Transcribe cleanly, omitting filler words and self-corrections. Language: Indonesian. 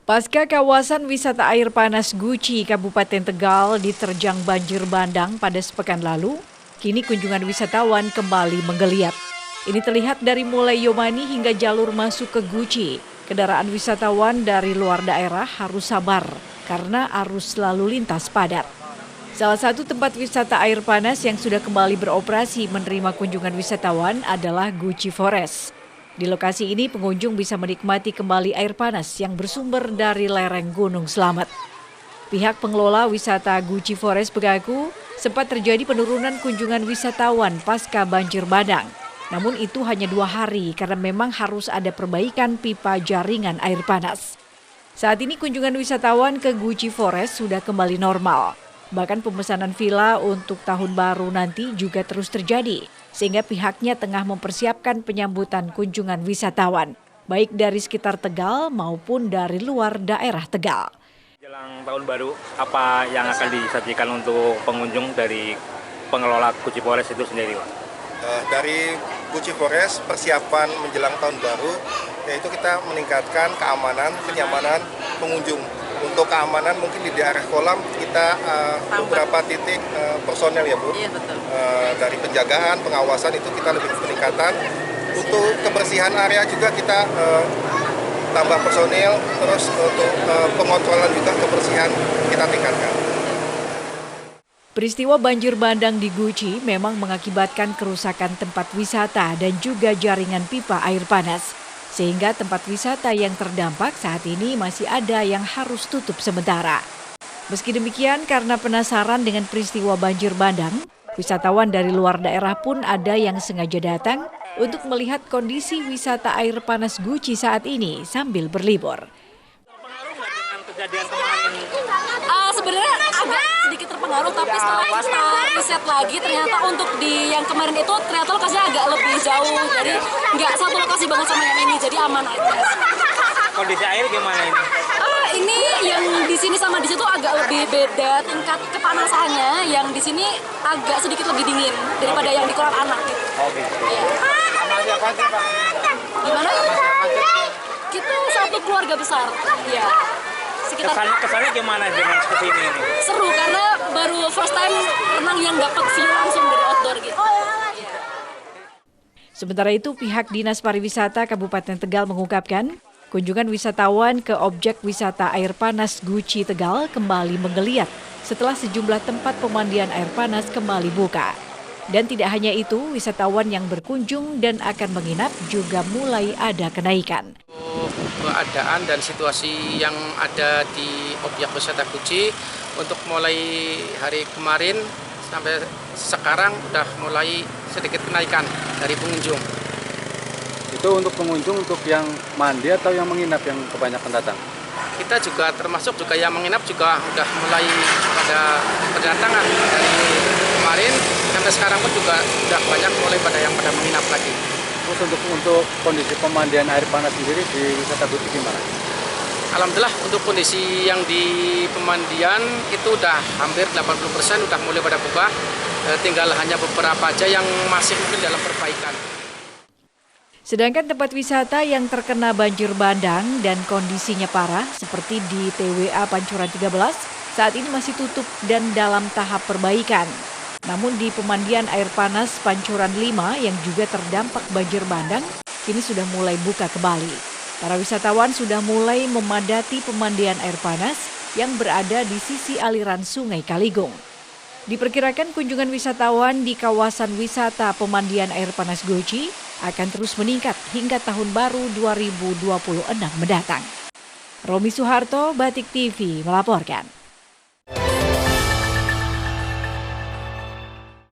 Pasca kawasan wisata air panas Guci, Kabupaten Tegal diterjang banjir bandang pada sepekan lalu, kini kunjungan wisatawan kembali menggeliat. Ini terlihat dari mulai Yomani hingga jalur masuk ke Guci. Kendaraan wisatawan dari luar daerah harus sabar karena arus lalu lintas padat. Salah satu tempat wisata air panas yang sudah kembali beroperasi menerima kunjungan wisatawan adalah Guci Forest. Di lokasi ini pengunjung bisa menikmati kembali air panas yang bersumber dari lereng Gunung Slamet. Pihak pengelola wisata Guci Forest mengaku sempat terjadi penurunan kunjungan wisatawan pasca banjir bandang. Namun itu hanya 2 hari karena memang harus ada perbaikan pipa jaringan air panas. Saat ini kunjungan wisatawan ke Guci Forest sudah kembali normal. Bahkan pemesanan villa untuk tahun baru nanti juga terus terjadi, sehingga pihaknya tengah mempersiapkan penyambutan kunjungan wisatawan, baik dari sekitar Tegal maupun dari luar daerah Tegal. Jelang tahun baru, apa yang akan disajikan untuk pengunjung dari pengelola Guci Forest itu sendiri, Pak? Dari Guci Forest, persiapan menjelang tahun baru, yaitu kita meningkatkan keamanan, kenyamanan pengunjung. Untuk keamanan mungkin di daerah kolam kita beberapa titik personel ya Bu. Iya, betul. Dari penjagaan, pengawasan itu kita lebih peningkatan. Untuk kebersihan area juga kita tambah personil, terus untuk pengontrolan juga kebersihan kita tingkatkan. Peristiwa banjir bandang di Guci memang mengakibatkan kerusakan tempat wisata dan juga jaringan pipa air panas. Sehingga tempat wisata yang terdampak saat ini masih ada yang harus tutup sementara. Meski demikian, karena penasaran dengan peristiwa banjir bandang, wisatawan dari luar daerah pun ada yang sengaja datang untuk melihat kondisi wisata air panas Guci saat ini sambil berlibur. Terpengaruh nggak dengan kejadian kemarin? Sebenarnya agak sedikit terpengaruh, tapi setelah kita riset lagi ternyata untuk di yang kemarin itu ternyata lokasinya agak lebih jauh, jadi nggak satu lokasi banget sama yang ini, jadi aman aja. Kondisi air gimana ini? Ini yang di sini sama di situ agak lebih beda tingkat kepanasannya, yang di sini agak sedikit lebih dingin daripada yang di kolam anak gitu. Oke. Ya. Sama siapa sih, Pak? Gimana? Kita satu keluarga besar. Ya. Kesannya gimana dengan seperti ini? Seru karena baru first time renang yang dapat view langsung dari outdoor gitu. Sementara itu pihak Dinas Pariwisata Kabupaten Tegal mengungkapkan kunjungan wisatawan ke objek wisata air panas Guci Tegal kembali menggeliat setelah sejumlah tempat pemandian air panas kembali buka. Dan tidak hanya itu, wisatawan yang berkunjung dan akan menginap juga mulai ada kenaikan. Keadaan dan situasi yang ada di objek wisata Guci untuk mulai hari kemarin sampai sekarang udah mulai sedikit kenaikan dari pengunjung. Itu untuk pengunjung, untuk yang mandi atau yang menginap yang kebanyakan datang? Kita juga termasuk juga yang menginap juga udah mulai pada berdatangan dari kemarin sampai sekarang pun juga udah banyak mulai pada yang pada menginap lagi. Terus untuk kondisi pemandian air panas sendiri di wisata Guci gimana? Alhamdulillah untuk kondisi yang di pemandian itu udah hampir 80% udah mulai pada buka, tinggal hanya beberapa aja yang masih mungkin dalam perbaikan. Sedangkan tempat wisata yang terkena banjir bandang dan kondisinya parah seperti di TWA Pancuran 13 saat ini masih tutup dan dalam tahap perbaikan. Namun di pemandian air panas Pancuran 5 yang juga terdampak banjir bandang kini sudah mulai buka kembali. Para wisatawan sudah mulai memadati pemandian air panas yang berada di sisi aliran Sungai Kaligung. Diperkirakan kunjungan wisatawan di kawasan wisata pemandian air panas Guci akan terus meningkat hingga tahun baru 2026 mendatang. Romi Suharto, Batik TV melaporkan.